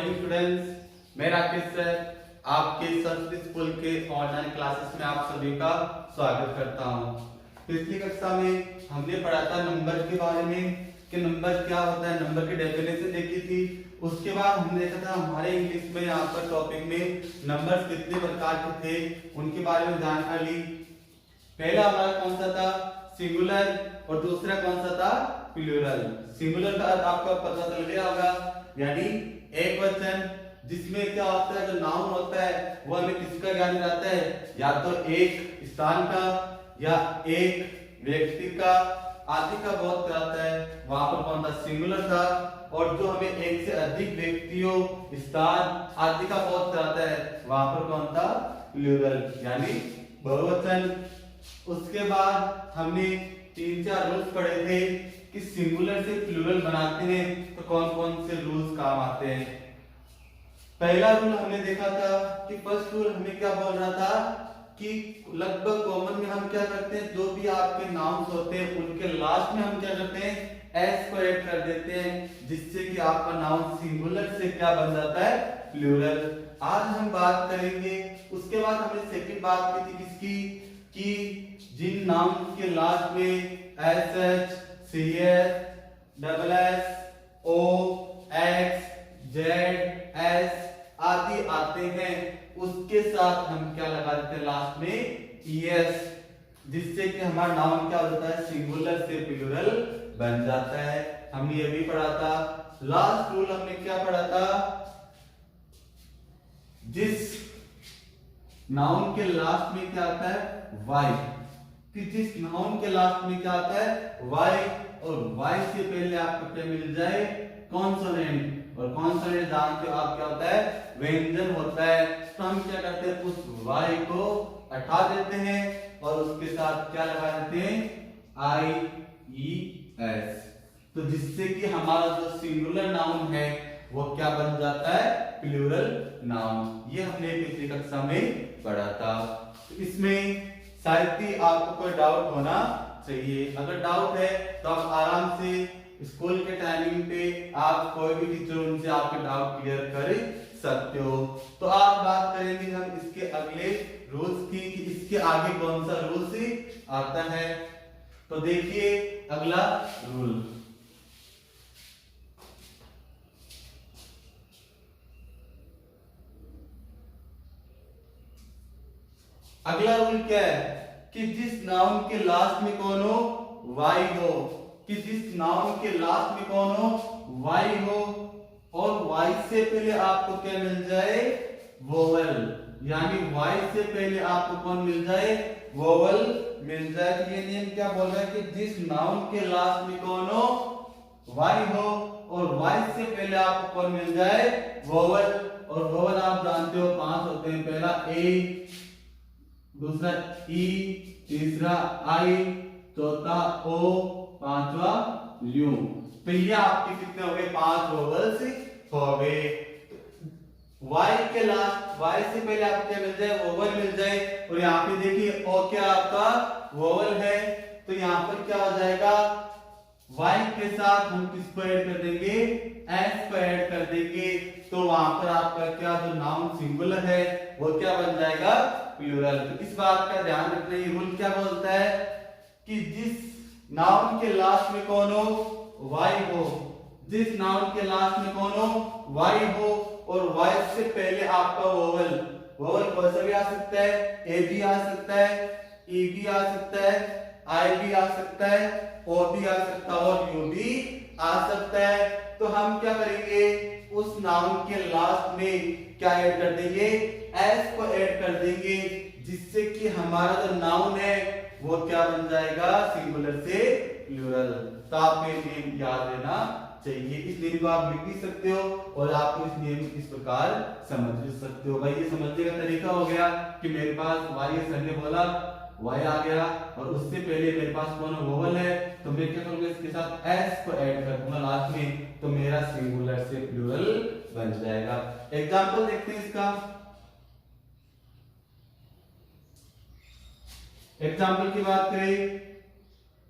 Morning students, मैं Rakesh sir आपके Sanskrit school के ऑनलाइन क्लासेस में आप सभी का स्वागत करता हूं। पिछली कक्षा में हमने पढ़ा था नंबर के बारे में कि नंबर क्या होता है, नंबर की डेफिनेशन देखी थी। उसके बाद हमने देखा था हमारे इंग्लिश में यहाँ पर टॉपिक में नंबर्स कितने प्रकार के थे उनके बारे में जानकारी ली। पहला हमारा कौन सा था, सिंगुलर, और दूसरा कौन सा था, प्लूरल। सिंगुलर का अर्थ आपको पता चल गया होगा, यानी एक वचन, जिसमें क्या होता है, जो नाउन होता है वो हमें किसका ज्ञान दिलाता है, या तो एक स्थान का या एक व्यक्ति का आदि का बहुत कराता है, वहां पर कौन था, सिंगुलर था। और जो हमें एक से अधिक व्यक्तियों, स्थान आदि का बहुत कराता है, वहां पर कौन था, प्लूरल यानी बहुवचन। उसके बाद हमने 3-4 रूल्स पढ़े थे कि सिंगुलर से प्लूरल बनाते हैं तो कौन कौन से रूल्स काम आते हैं। पहला रूल हमने देखा था कि फर्स्ट रूल हमें क्या बोल रहा था कि लगभग कॉमन में हम क्या करते हैं, जो भी आपके नाउन्स होते हैं उनके लास्ट में हम क्या करते हैं, एस को ऐड कर देते हैं, जिससे कि आपका नाउन सिंगुलर से क्या बन जाता है, प्लूरल। आज हम बात करेंगे। उसके बाद हमने सेकंड बात की थी किसकी, कि जिन नाउन के लास्ट में S H, C S, double S, O, X, Z, S आदि आते हैं, उसके साथ हम क्या लगा देते हैं, लास्ट में ईएस, जिससे कि हमारा नाउन क्या हो जाता है, सिंगुलर से प्लूरल बन जाता है। हमने ये भी पढ़ा था। लास्ट रूल हमने क्या पढ़ा था, जिस नाउन के लास्ट में क्या आता है, वाई, कि जिस नाउन के लास्ट में क्या आता है, वाई, और वाई से पहले आपको क्या मिल जाए, कॉन्सोनेंट, और कॉन्सोनेंट जानते हो आप क्या होता है, व्यंजन होता है। तो हम क्या करते हैं, उस वाई को हटा देते हैं और उसके साथ क्या लगा देते हैं, आई ई एस, तो जिससे कि हमारा जो सिंगुलर नाउन है वो क्या बन जाता है, प्लूरल नाउन। ये हमने पिछली कक्षा में पढ़ा था। तो इसमें शायद ही आपको कोई डाउट होना चाहिए। अगर डाउट है तो आप आराम से स्कूल के टाइमिंग पे आप कोई भी टीचर उनसे आपके डाउट क्लियर कर सकते हो। तो आज बात करेंगे हम इसके अगले रूल्स की, कि इसके आगे कौन सा रूल्स आता है। तो देखिए अगला रूल, अगला रूल क्या है, कि जिस नाउन के लास्ट में कौन हो, वाई हो, कि जिस नाउन के लास्ट में कौन हो, वाई हो, और वाई से पहले आपको क्या मिल जाए, वोवल, यानी वाई से पहले आपको कौन मिल जाए, वोवल मिल जाए। तो ये नियम क्या बोल रहा है, कि जिस नाउन के लास्ट में कौन हो, वाई हो, और वाई से पहले आपको कौन मिल जाए, वोवल। और वोवल आप जानते हो 5 होते हैं, पहला ए, दूसरा ई, तीसरा आई, चौथा ओ, पांचवा यू। तो ये आपके कितने हो गए, 5 वोवल्स हो गए। वाई के लास्ट, वाई से पहले आपको क्या मिल जाए, वोवल मिल जाए। और यहाँ पे देखिए ओ क्या आपका वोवल है, तो यहाँ पर क्या हो जाएगा, वाई के साथ हम किसको ऐड कर देंगे, एस को ऐड कर देंगे। तो वहां पर आपका क्या जो नाउन सिंगुलर है वो क्या बन जाएगा, प्लूरल। तो इस बात का ध्यान रखना, ये रूल क्या बोलता है, कि जिस नाउन के लास्ट में कौन हो, वाई हो, जिस नाउन के लास्ट में कौन हो, वाई हो, और वाई से पहले आपका वोवल, वोवल कौन सा भी आ सकता है, ए भी आ सकता है, ई भी आ सकता है, आई भी आ सकता है, ओ भी आ सकता है, और यू भी आ सकता है। तो हम क्या करेंगे, उस नाउन के लास्ट में क्या ऐड कर देंगे, एस को ऐड कर देंगे, जिससे कि हमारा जो नाउन है वो क्या बन जाएगा, सिंगुलर से प्लूरल। तो आपको ये नियम याद रहना चाहिए। इस नियम को आप लिख भी सकते हो और आपको इस नियम इस प्रकार समझ भी सकते हो। भाई ये समझने का तरीका हो गया कि मेरे पास वाई, सर ने बोला वाई आ गया, और उससे पहले मेरे पास कौन वोवल है, तो मैं क्या करूंगा, इसके साथ एस को ऐड कर दूंगा लास्ट में, तो मेरा सिंगुलर से प्लूरल बन जाएगा। एग्जांपल देखते हैं इसका। एग्जाम्पल की बात करें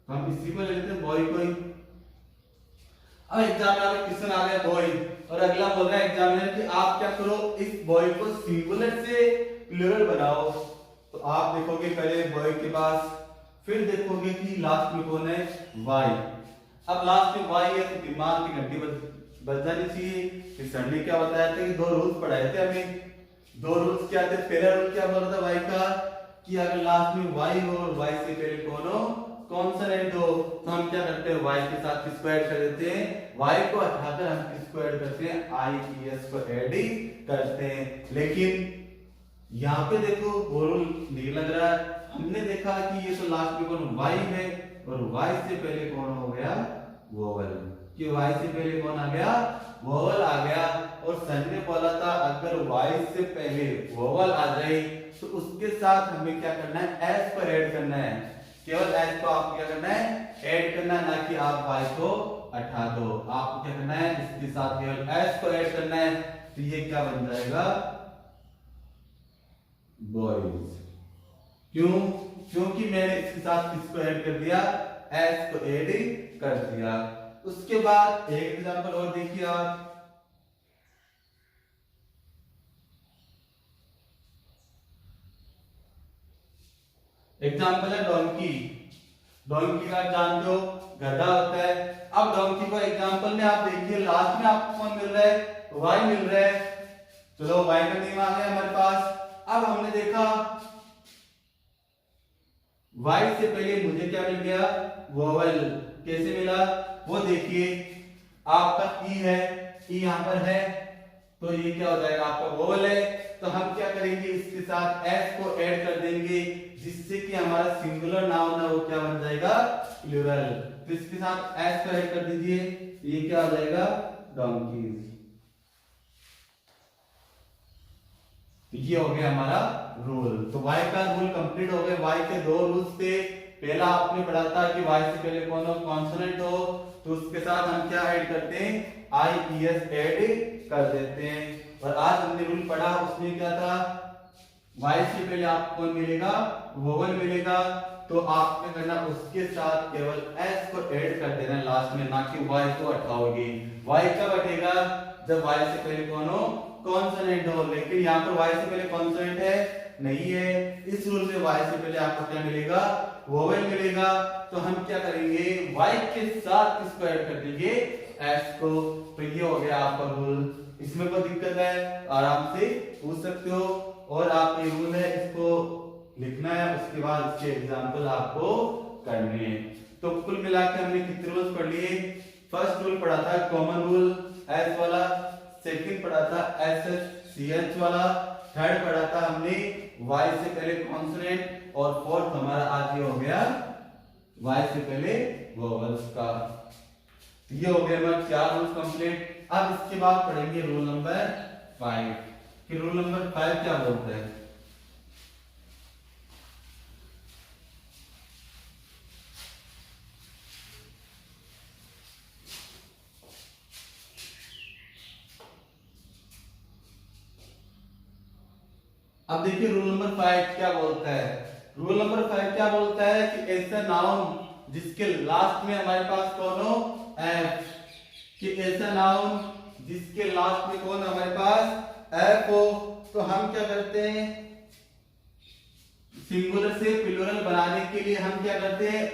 हम इसी को ले लेते हैं, बॉय को ही। अब एग्जामिनर में क्वेश्चन आ गया बॉय, और अगला बोल रहा है एग्जामिनर कि आप क्या करो, इस बॉय को सिंगुलर से प्लूरल बनाओ। तो आप देखोगे पहले बॉय के पास, फिर देखोगे कि लास्ट में कौन है, वाई। अब लास्ट में वाई है तो दिमाग की घंटी बज जानी चाहिए। फिर सर ने क्या बताया था कि दो रूल्स पढ़ाए थे हमें। दो रूल्स क्या थे, पहला रूल क्या बोला था वाई का, कि अगर लास्ट में वाई हो और वाई से पहले कौन हो, कॉन्सोनेंट हो, तो हम क्या करते हैं, वाई के साथ किसको ऐड कर देते हैं, वाई को हटाकर हम किसको ऐड करते हैं, आई ई एस को ऐड ही करते हैं। लेकिन यहाँ पे देखो वो रूल नहीं लग रहा है। हमने देखा कि ये तो लास्ट में कौन वाई है, और वाई से पहले कौन हो गया, वोवल, कि वाई से पहले कौन आ गया, वोवल आ गया। और सर ने बोला था अगर वाई से पहले वोवल आ जाए तो उसके साथ हमें क्या करना है, एस को ऐड करना है। केवल एस को आपको क्या करना है, ऐड करना है, ना कि आप वाई को हटा दो। आपको क्या करना है, इसके साथ केवल एस को ऐड करना है। तो ये क्या बन जाएगा, बॉयज। क्यों, क्योंकि मैंने इसके साथ किसको ऐड कर दिया, एस को ऐड कर दिया। उसके बाद एक एग्जांपल और देखिए आप, एग्जांपल है डोंकी। डोंकी का जानते हो गधा होता है। अब डोंकी को एग्जांपल में आप देखिए लास्ट में आपको कौन मिल रहा है, वाई मिल रहा है। चलो वाई का नेम आ गया हमारे पास। अब हमने देखा वाई से पहले मुझे क्या मिल गया, वोवल। कैसे मिला वो देखिए, आपका ई है, ई यहां पर है, तो ये क्या हो जाएगा, आपका वोवल है। तो हम क्या करेंगे, इसके साथ एस को ऐड कर देंगे, जिससे कि हमारा सिंगुलर नाउन है वो क्या बन जाएगा, प्लूरल। तो इसके साथ एस को ऐड कर दीजिए, ये क्या हो जाएगा, डोंकीज। तो ये हो गया हमारा रूल। तो वाई का रूल कंप्लीट हो गया। वाई के दो रूल्स थे। पहला आपने पढ़ा था कि वाई से पहले कौन हो, कॉन्सोनेंट हो, तो उसके साथ हम क्या ऐड करते हैं, आई ई एस ऐड कर देते हैं। और आज हमने रूल पढ़ा, उसमें क्या था, वाई से पहले आपको कौन मिलेगा, वोवल मिलेगा। तो आप क्या करना, उसके साथ केवल एस को ऐड कर देना लास्ट में, ना कि वाई को हटाओगे। वाई कब हटेगा, जब वाई से पहले कौन हो, कॉन्सोनेंट हो। लेकिन यहाँ पर वाई से पहले कॉन्सोनेंट है नहीं है। इस रूल में वाई से पहले आपको क्या मिलेगा, वोवेल मिलेगा। तो हम क्या करेंगे, वाई के साथ किसको ऐड कर देंगे, एस को। तो ये हो गया आपका रूल। इसमें कोई दिक्कत है आराम से पूछ सकते हो। और आप ये रूल है इसको लिखना है, उसके बाद इसके एग्जाम्पल आपको करने हैं। तो कुल मिला के हमने कितने रूल्स पढ़ लिए। फर्स्ट रूल पढ़ा था कॉमन रूल एस वाला, सेकंड पढ़ा था एस एच सी एच वाला, थर्ड पढ़ा था हमने वाई से पहले कॉन्सोनेंट, और फोर्थ हमारा आज ये हो गया वाई से पहले वोवल्स का। ये हो गया हमारे 4 रूल कंप्लीट। अब इसके बाद पढ़ेंगे रूल नंबर 5 कि रूल नंबर 5 क्या बोलता है। अब देखिए रूल नंबर 5 क्या बोलता है। रूल नंबर 5 क्या बोलता है कि ऐसा नाउन जिसके लास्ट में हमारे पास कौन हो, एफ, कि ऐसा नाउन जिसके लास्ट में कौन हमारे पास एफ हो, तो हम क्या करते हैं, सिंगुलर से प्लूरल बनाने के लिए हम क्या करते हैं,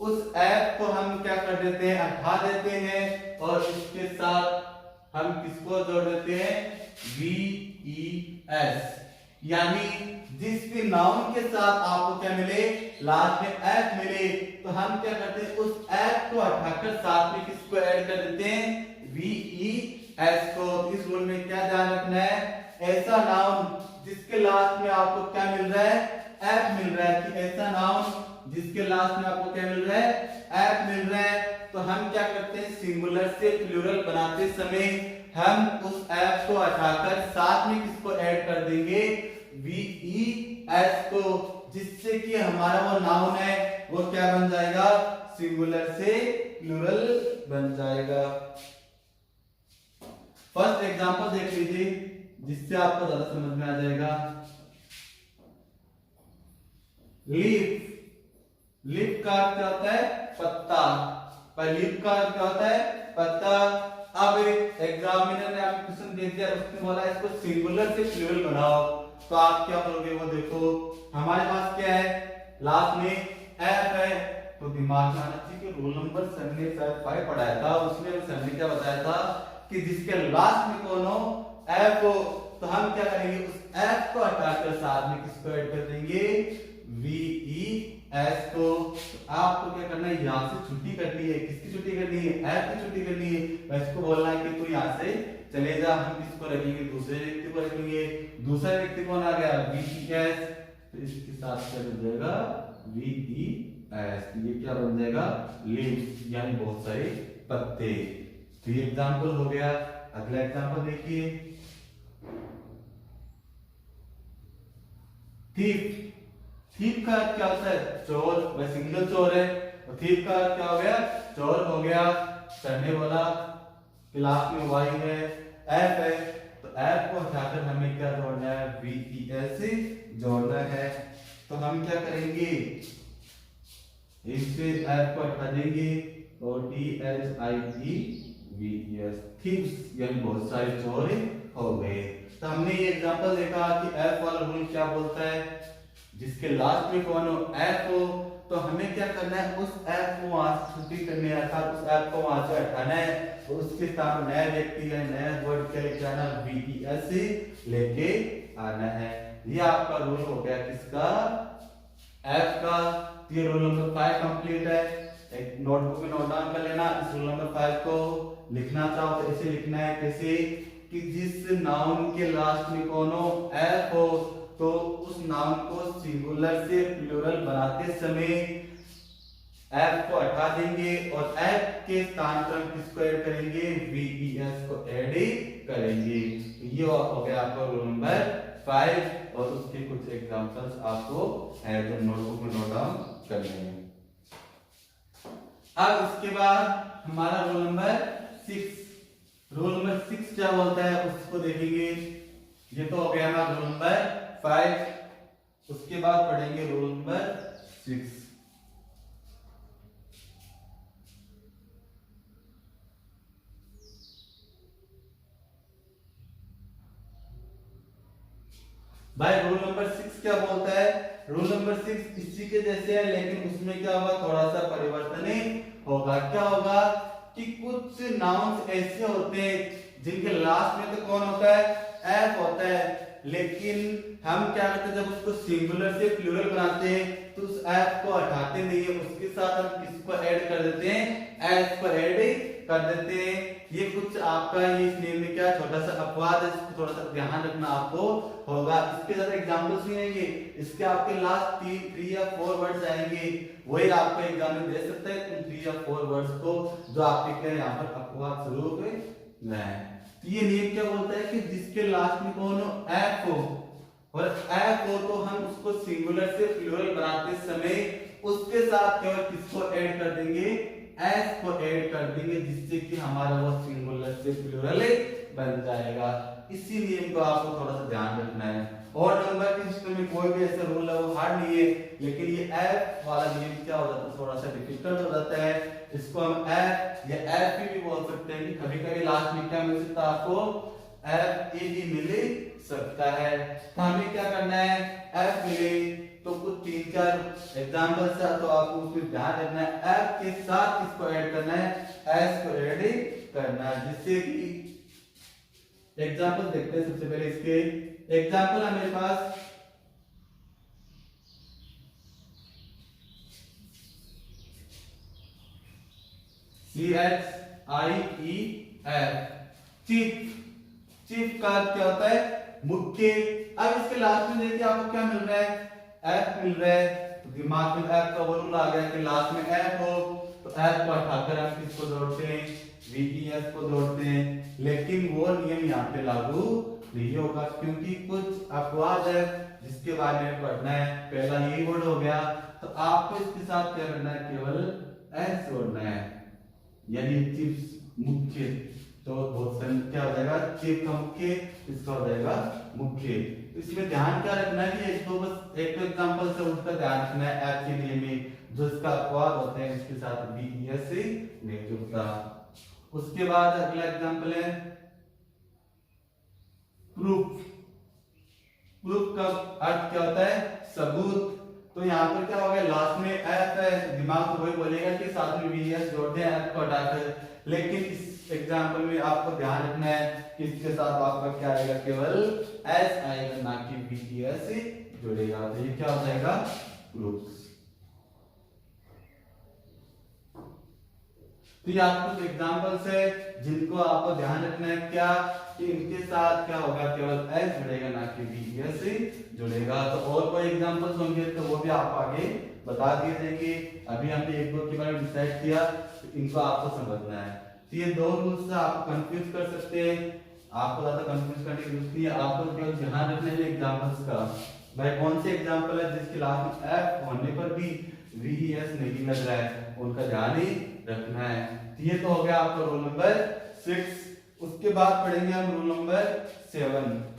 उस एफ को हम क्या कर देते हैं, हटा देते हैं, और इसके साथ हम किसको जोड़ देते हैं, वी ई एस। यानी जिस भी नाउन के साथ आपको क्या मिले, लास्ट में एफ मिले, तो हम क्या करते हैं, उस एफ को हटाकर साथ में किसको ऐड कर देते हैं, वी ई एस को। इस रूल में क्या ध्यान रखना है, ऐसा नाउन जिसके लास्ट में आपको क्या मिल रहा है, एफ मिल रहा है, कि ऐसा नाउन जिसके लास्ट में आपको क्या मिल रहा है, एफ मिल रहा है, तो हम क्या करते हैं, सिंगुलर से प्लूरल बनाते समय हम उस एफ को हटाकर साथ में किसको ऐड कर देंगे, वी ई एस को, जिससे कि हमारा वो नाउन है वो क्या बन जाएगा, सिंगुलर से प्लूरल बन जाएगा। फर्स्ट एग्जांपल देख लीजिए जिससे आपको ज्यादा समझ में आ जाएगा। लीफ, लीफ का अर्थ क्या होता है, पत्ता। और लीफ का अर्थ क्या होता है? पत्ता। अब एग्जामिनर ने आपको क्वेश्चन दे दिया, उसने बोला इसको सिंगुलर से प्लूरल बनाओ, तो आप क्या करोगे वो देखो। हमारे पास क्या है, लास्ट में एफ है, तो दिमाग में आना चाहिए कि रोल नंबर सर ने शायद 5 पढ़ाया था, उसमें सर ने क्या बताया था कि जिसके लास्ट में कौन हो, एफ हो, तो हम क्या करेंगे उस एफ को हटाकर साथ में किसको ऐड कर देंगे, वी ई एस को। आपको क्या करना है, यहां से छुट्टी करनी है। किसकी छुट्टी करनी है? एफ की छुट्टी करनी है। इसको बोलना है कि तू यहां से चले जा। हम किसको रखेंगे? दूसरे व्यक्ति को रखेंगे। दूसरा व्यक्ति कौन आ गया? V E S. तो इसके साथ क्या बन जाएगा? V E S. ये क्या बन जाएगा? लीव्स, यानी बहुत सारे पत्ते। तो ये एग्जांपल हो गया। अगला एग्जांपल देखिए, थीफ। थीफ का अर्थ क्या होता है? चोर। वह सिंगल चोर है, और थीफ का अर्थ क्या हो गया? चोर हो गया। सर ने बोला क्लास में वाई है, एफ है, तो एफ को हटाकर हमें क्या जोड़ना है? वी ई एस जोड़ना है। तो हम क्या करेंगे, इससे एफ को हटा देंगे और T H I E V E S, thieves, यानी बहुत सारे चोर हो गए। तो हमने ये एग्जांपल देखा कि एफ वाला रूल क्या बोलता है, जिसके लास्ट में कौन हो? एफ हो, तो हमें क्या करना है, उस एफ को वहां से छुट्टी करनी है, अर्थात उस एफ को वहां से हटाना है, तो उसके साथ नया व्यक्ति या नया वर्ड क्या लेके आना? वी ई एस लेके आना है। ये आपका रूल हो गया किसका? एफ का। ये रूल नंबर 5 कंप्लीट है। एक नोटबुक में नोट डाउन कर लेना। इस रूल नंबर 5 को लिखना चाहो तो ऐसे लिखना है, कैसे कि जिस नाउन के लास्ट में कौन हो? एफ हो, तो उस नाउन को सिंगुलर से प्लूरल बनाते समय एफ को हटा देंगे और एफ के स्थान पर हम किसको ऐड करेंगे? वी ई एस को ऐड करेंगे। ये हो गया आपका रूल नंबर 5, और उसके कुछ एग्जांपल्स आपको है तो नोटबुक में नोट डाउन करने हैं। अब इसके बाद हमारा रोल नंबर 6। रोल नंबर 6 क्या बोलता है उसको देखेंगे। ये तो हो गया हमारा रोल नंबर 5, उसके बाद पढ़ेंगे रोल नंबर 6। भाई रूल नंबर 6 क्या बोलता है? रूल नंबर 6 इसी के जैसे है, लेकिन उसमें क्या होगा, थोड़ा सा परिवर्तन होगा। क्या होगा कि कुछ नाउन्स ऐसे होते हैं जिनके लास्ट में तो कौन होता है? एफ होता है, लेकिन हम क्या करते हैं, जब उसको सिंगुलर से प्लूरल बनाते हैं तो उस एफ को हटाते नहीं है, उसके साथ हम किसको ऐड कर देते हैं? एस को ऐड कर देते हैं। ये कुछ आपका ये इस नियम में क्या छोटा सा अपवाद है, इसको थोड़ा सा ध्यान रखना आपको होगा। इसके ज्यादा एग्जांपल्स नहीं आएंगे, इसके आपके लास्ट 3 या 4 वर्ड्स आएंगे, वही आपको एग्जाम में दे सकता है उन 3 या 4 वर्ड्स को जो आपके क्या यहाँ पर अपवाद स्वरूप है। तो ये नियम क्या बोलता है कि जिसके लास्ट में कौन हो? एफ हो, और एफ हो तो हम उसको सिंगुलर से प्लूरल बनाते समय उसके साथ केवल किसको ऐड कर देंगे? एस को ऐड कर देंगे, जिससे कि हमारा वो सिंगुलर से प्लूरल बन जाएगा। इसी नियम को आपको थोड़ा सा ध्यान रखना है। और नंबर के सिस्टम में कोई भी ऐसा रूल है वो हार्ड नहीं है, लेकिन ये एफ वाला नियम क्या हो जाता है, थोड़ा सा डिफिकल्ट हो जाता है। इसको हम एफ या एफ भी बोल सकते हैं कि कभी कभी लास्ट में क्या मिल सकता है आपको? एफ ए भी मिल सकता है। तो हमें क्या करना है? एफ मिले तो कुछ 3-4 एग्जांपल्स है, तो आपको उसमें ध्यान रखना है एफ के साथ किसको ऐड करना है? एस को ऐड करना है, जिससे कि एग्जांपल देखते हैं। सबसे पहले इसके एग्जांपल है मेरे पास, CHIEF, चीफ। चीफ का क्या होता है? मुख्य। अब इसके लास्ट में देखिए आपको क्या मिल रहा है? एफ मिल रहा है, तो दिमाग में एफ का वो रूल आ गया कि लास्ट में एफ हो तो एफ को हटाकर हम किसको जोड़ते हैं? वीईएस को जोड़ते हैं। लेकिन वो नियम यहाँ पे लागू नहीं होगा, क्योंकि कुछ अपवाद है जिसके बारे में पढ़ना है। पहला यही वर्ड हो गया, तो आपको इसके साथ क्या करना है? केवल एस जोड़ना है, यानी चीफ मुख्य। तो बहुत क्या हो जाएगा? चीफ का मुख्य, इसका हो जाएगा मुख्य। तो इसमें ध्यान क्या रखना है कि एक तो बस एक तो एग्जांपल से उसका ध्यान रखना है एफ के लिए में जो इसका अपवाद होते हैं उसके साथ बीईएस से नहीं जुड़ता। उसके बाद अगला एग्जांपल है प्रूफ। प्रूफ का अर्थ क्या होता है? सबूत। तो यहाँ पर क्या हो गया, लास्ट में एफ है, दिमाग तो वही बोलेगा कि साथ में बीईएस जोड़ दें एफ को हटाकर, लेकिन इस एग्जांपल में आपको ध्यान रखना है कि इसके साथ आपका क्या आएगा, केवल एस आएगा, ना कि बीईएस जुड़ेगा। तो ये क्या हो जाएगा, प्रूफ। तो ये आपको एग्जांपल्स है जिनको आपको ध्यान रखना है क्या, कि इनके साथ क्या होगा, केवल एस जुड़ेगा, ना कि बीईएस जुड़ेगा। तो और कोई एग्जांपल्स होंगे तो वो भी आप आगे बता दिए जाएंगे। अभी हमने एक दो के बारे में डिसाइड किया, तो इनको आपको समझना है। तो ये दो रूल्स से आप कंफ्यूज कर सकते हैं, आपको ज्यादा कंफ्यूज करने की जरूरत नहीं है। आपको केवल ध्यान रखना है एग्जांपल्स का, भाई कौन से एग्जांपल है जिसके लास्ट में एफ होने पर भी वीएस नहीं लग रहा है, उनका ध्यान ही रखना है। तो ये तो हो गया आपका रूल नंबर 6। उसके बाद पढ़ेंगे हम रूल नंबर 7।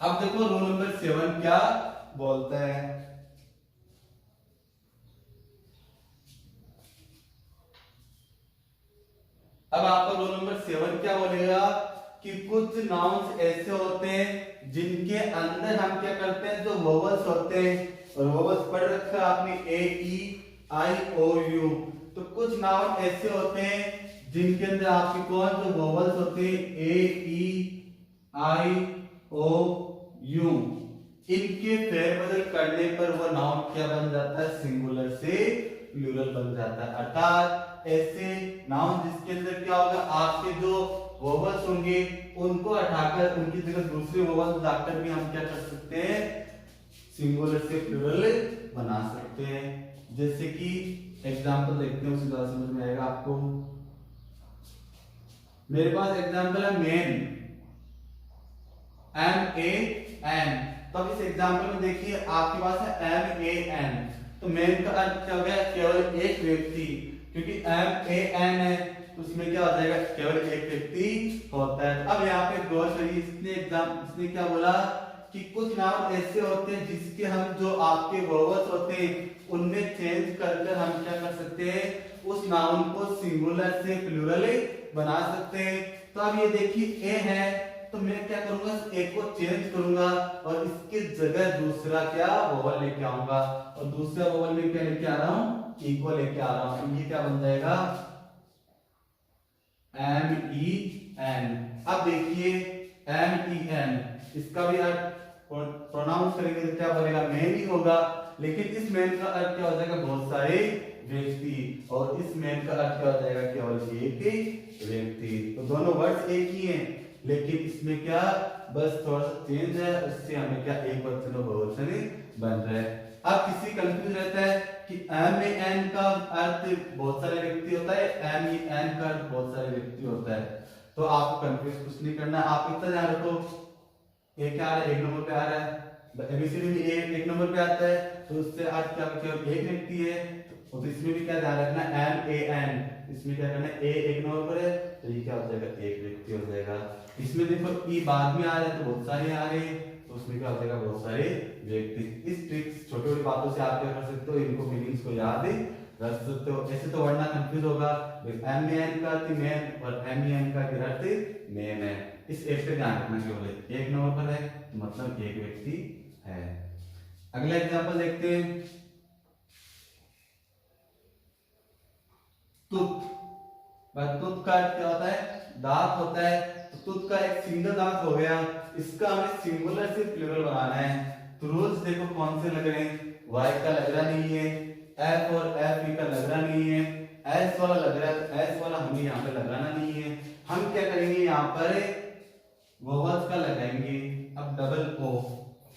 अब देखो रूल नंबर 7 क्या बोलता है। अब आपका रोल नंबर 7 क्या बोलेगा कि कुछ नाउन्स ऐसे होते हैं जिनके अंदर हम क्या करते हैं, जो वोवल्स होते हैं, और वोवल्स पढ़ रखा है आपने ए ई आई ओ यू। तो कुछ नाउन ऐसे होते हैं जिनके अंदर आपके कौन जो वोवल्स होते हैं, ए ई आई ओ यू, इनके फेरबदल करने पर वो नाउन क्या बन जाता है, सिंगुलर से प्लूरल बन जाता है। अर्थात ऐसे नाउन जिसके अंदर क्या होगा, आपके जो वोवल्स होंगे उनको हटाकर उनकी जगह दूसरे वोवल्स लाकर भी हम क्या कर सकते हैं, सिंगुलर से प्लूरल बना सकते हैं। जैसे कि एग्जांपल देखते हैं, उससे ज्यादा समझ में आएगा आपको। मेरे पास एग्जांपल है मेन, एम ए एन। तो अब इस एग्जांपल में देखिए आपके पास है एम ए एन, तो मेन का अर्थ क्या हो गया, केवल एक व्यक्ति, क्योंकि एम ए एन है तो उसमें क्या हो जाएगा, केवल एक व्यक्ति होता है। अब यहाँ पे गौर करिए, इसने क्या बोला कि कुछ नाउन ऐसे होते हैं जिसके हम जो आपके वर्ब्स होते हैं उनमें चेंज कर हम क्या कर सकते हैं, उस नाउन को सिंगुलर से प्लूरल बना सकते हैं। तो अब ये देखिए ए है, तो मैं क्या करूंगा, एक को चेंज करूंगा और इसके जगह दूसरा क्या वोवल लेके आऊंगा, और दूसरा वोवल में क्या लेके आ रहा हूं, ई को लेके आ रहा हूं। तो ये क्या बन जाएगा, एम ई एन। अब देखिए एम ई एन, इसका भी अर्थ प्रोनाउंस करेंगे तो क्या बनेगा, मैन ही होगा, लेकिन इस मैन का अर्थ क्या हो जाएगा, बहुत सारे व्यक्ति, और इस मैन का अर्थ क्या हो जाएगा, केवल एक व्यक्ति। तो दोनों वर्ड्स एक ही हैं, लेकिन इसमें क्या बस थोड़ा सा चेंज है, उससे हमें क्या एक वचन और बहुवचन बन रहा है। अब किसी कंफ्यूज रहता है कि एम ए एन का अर्थ बहुत सारे व्यक्ति होता है, एम ई एन का अर्थ बहुत सारे व्यक्ति होता है। तो आपको कंफ्यूज कुछ नहीं करना, आप इतना ध्यान रखो, ए क्या आ रहा है, एक नंबर पे आ रहा है, एबीसीडी में ए एक नंबर पे आता है, तो उससे अर्थ क्या केवल एक व्यक्ति है। तो इसमें भी क्या ध्यान रखना, एम ए एन, इसमें क्या करना है, ए एक नंबर पर है, तो ये क्या हो जाएगा, एक व्यक्ति हो जाएगा। इसमें देखो ई बाद में आ रहे हैं तो बहुत सारे आ रहे हैं, तो उसमें क्या हो जाएगा, बहुत सारे व्यक्ति। इस ट्रिक्स छोटी छोटी बातों से आप क्या कर सकते हो, इनको मीनिंग्स को याद रख सकते हो। ऐसे तो वरना कंफ्यूज होगा, एम ए एन का अर्थ मैन और एम ई एन का अर्थ मैन है। इस एक पे ध्यान रखना, केवल एक नंबर पर है तो मतलब एक व्यक्ति है। अगला एग्जांपल देखते हैं, तुत। तुत का अर्थ क्या होता है, दांत होता है। तो तुत का एक सिंगल दांत हो गया, इसका हमें सिंगुलर से प्लूरल बनाना है। तो रूल्स देखो कौन से लग रहे हैं, वाई का लग रहा नहीं है, एफ और एफ ई का लग रहा नहीं है, एस वाला लग रहा है, एस वाला हमें यहाँ पे लगाना नहीं है। हम क्या करेंगे, यहाँ पर वोवल्स का लगाएंगे। अब डबल ओ,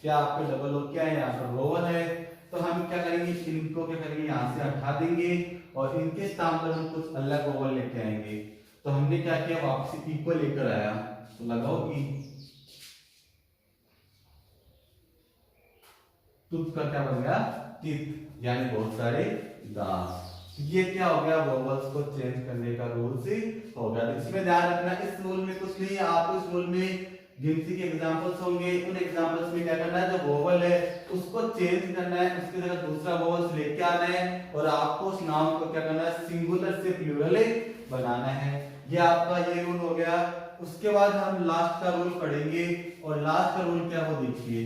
क्या आपको डबल ओ क्या है, यहाँ पर वोवल है, तो हम क्या करेंगे, इनको क्या करेंगे, यहाँ से हटा देंगे और इनके स्थान पर हम कुछ अलग वोवल लेके आएंगे। तो हमने क्या किया, वापसी ई को लेकर आया, तो लगाओ ई। तुत का क्या बन गया, तित, यानी बहुत सारे दांत। ये क्या हो गया, वोवल्स को चेंज करने का रूल से हो गया। तो इसमें ध्यान रखना, इस रूल में कुछ नहीं है, आपको इस रूल में गिनती के एग्जांपल्स होंगे, उन एग्जांपल्स में क्या करना है, जो वोवल है उसको चेंज करना है, उसकी जगह दूसरा वोवल्स लेके आना है और आपको उस नाउन को क्या करना है, सिंगुलर से प्लूरल बनाना है। ये आपका ये रूल हो गया। उसके बाद हम लास्ट का रूल पढ़ेंगे, और लास्ट का रूल क्या वो देखिए,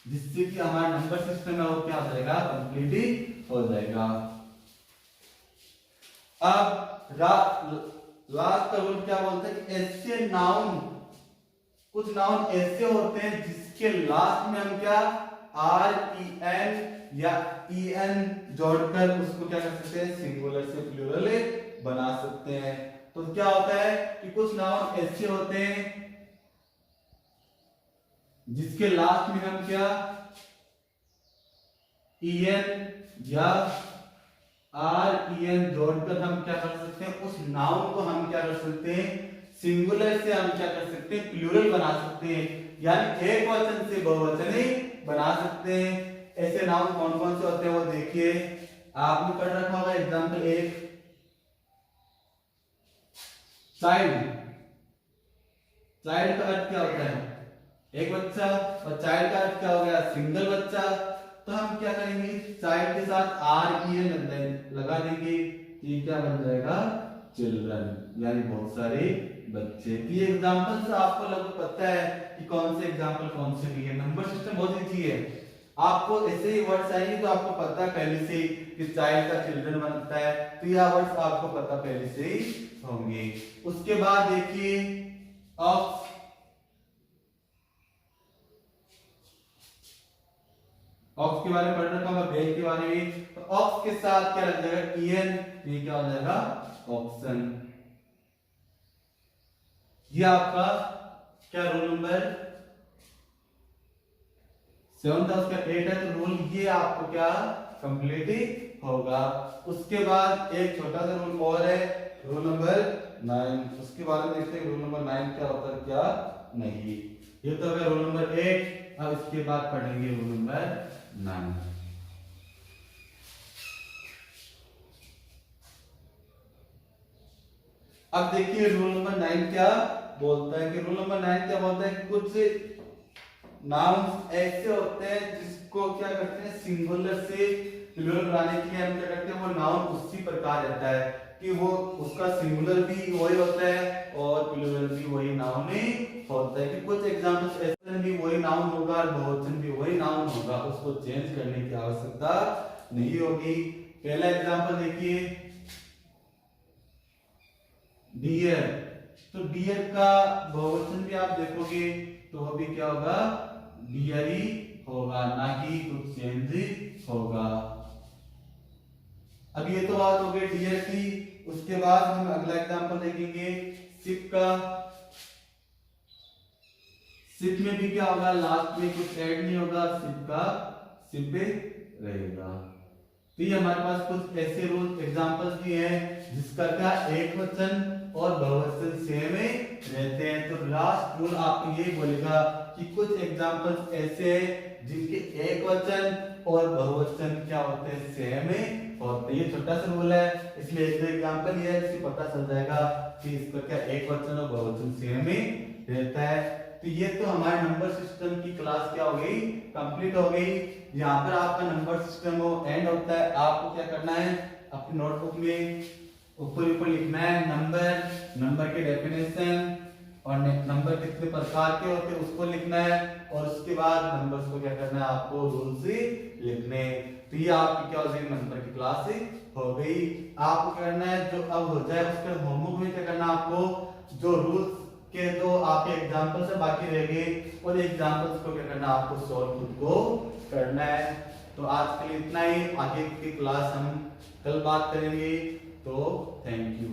जिससे कि हमारा नंबर सिस्टम है वो क्या हो जाएगा, कंप्लीट हो जाएगा। अब लास्ट का रूल क्या बोलते हैं कि ऐसे नाउन, कुछ नाउन ऐसे होते हैं जिसके लास्ट में हम क्या आर ई एन या ई एन जोड़कर उसको क्या कर सकते हैं, सिंगुलर से प्लूरल बना सकते हैं। तो क्या होता है कि कुछ नाउन ऐसे होते हैं जिसके लास्ट में हम क्या ई एन या आर ई एन जोड़कर हम क्या कर सकते हैं, उस नाउन को हम क्या कर सकते हैं, सिंगुलर से हम क्या कर सकते हैं, प्लूरल बना सकते हैं, यानी एक वचन से बहुवचन बना सकते हैं। ऐसे नाउन कौन कौन से होते हैं वो देखिए, आपने पढ़ रखा होगा। एग्जांपल एक, चाइल्ड। चाइल्ड का अर्थ क्या होता है, एक बच्चा, और चाइल्ड का अर्थ क्या हो गया, सिंगल बच्चा। तो हम क्या करेंगे, चाइल्ड के साथ आर ई एन लगा देंगे, ये क्या बन जाएगा, चिल्ड्रन, यानी बहुत सारे बच्चे। ये एग्जांपल से आपको लगभग पता है कि कौन से एग्जांपल कौन से भी है। नंबर सिस्टम बहुत इजी है, आपको ऐसे ही वर्ड्स आएंगे तो आपको पता है पहले से कि चाइल्ड का चिल्ड्रन बनता है, तो यह वर्ड्स आपको पता पहले से ही होंगे। उसके बाद देखिए ऑक्स, ऑक्स के बारे में पढ़ रखा होगा, बेल के बारे में। तो ऑक्स के साथ क्या लग जाएगा, ईएन, तो ये क्या हो जाएगा, ऑक्सन। ये आपका क्या रूल नंबर 7 था, उसका 8 है, तो रूल ये आपको क्या कंप्लीट होगा। उसके बाद एक छोटा सा रूल और है, रूल नंबर 9। उसके बारे में देखते हैं रूल नंबर 9 क्या होता है क्या नहीं। ये तो है रूल नंबर 8। अब इसके बाद पढ़ेंगे रूल नंबर 9। अब देखिए रूल नंबर 9 क्या बोलता है, कि रूल नंबर 9 क्या बोलता है, कुछ नाउन्स ऐसे होते हैं जिसको क्या करते हैं, सिंगुलर से प्लूरल बनाने के लिए हम क्या करते हैं, वो नाउन उसी प्रकार रहता है कि वो उसका सिंगुलर भी वही होता है और प्लूरल भी वही नाउन ही होता है। कि कुछ एग्जांपल्स ऐसे भी वही नाउन होगा और बहुवचन भी वही नाउन होगा, उसको चेंज करने की आवश्यकता नहीं होगी। पहला एग्जांपल देखिए, डियर। तो डियर का बहुवचन भी आप देखोगे तो वो भी क्या होगा, डियर ही होगा, ना कि कुछ चेंज होगा। अब ये तो बात हो गई डियर की। उसके बाद हम अगला एग्जांपल देखेंगे शिप का। शिप में भी क्या होगा, लास्ट में कुछ ऐड नहीं होगा, शिप का शिप रहेगा। तो ये हमारे पास कुछ ऐसे रूल एग्जांपल्स भी हैं जिसका क्या एक वचन और बहुवचन सेम रहते हैं। तो लास्ट रूल आपको ये बोलेगा कि कुछ एग्जांपल्स ऐसे हैं जिनके एक वचन और बहुवचन क्या होते हैं, सेम होते हैं। ये छोटा सा रूल है, इसलिए एक एग्जांपल ये है जिससे पता चल जाएगा कि इसका क्या एक वचन और बहुवचन सेम रहता है। तो ये तो हमारे नंबर सिस्टम की क्लास क्या हो गई, कंप्लीट हो गई। यहाँ पर आपका नंबर सिस्टम वो एंड होता है। आपको क्या करना है, अपनी नोटबुक में ऊपर ऊपर लिखना है नंबर, नंबर के डेफिनेशन और नंबर कितने प्रकार के होते हैं उसको लिखना है, और उसके बाद नंबर्स को क्या करना है, आपको रूल्स लिखने। तो ये आपकी क्या हो गई, नंबर की क्लास हो गई। आपको करना है जो अब हो जाए उसके होमवर्क में क्या करना है, आपको जो रूल्स के दो आपके एग्जांपल से बाकी रह गए और एग्जांपल्स को क्या करना है, आपको सॉल्व खुद को करना है। तो आज के लिए इतना ही, आगे की क्लास हम कल बात करेंगे। तो थैंक यू।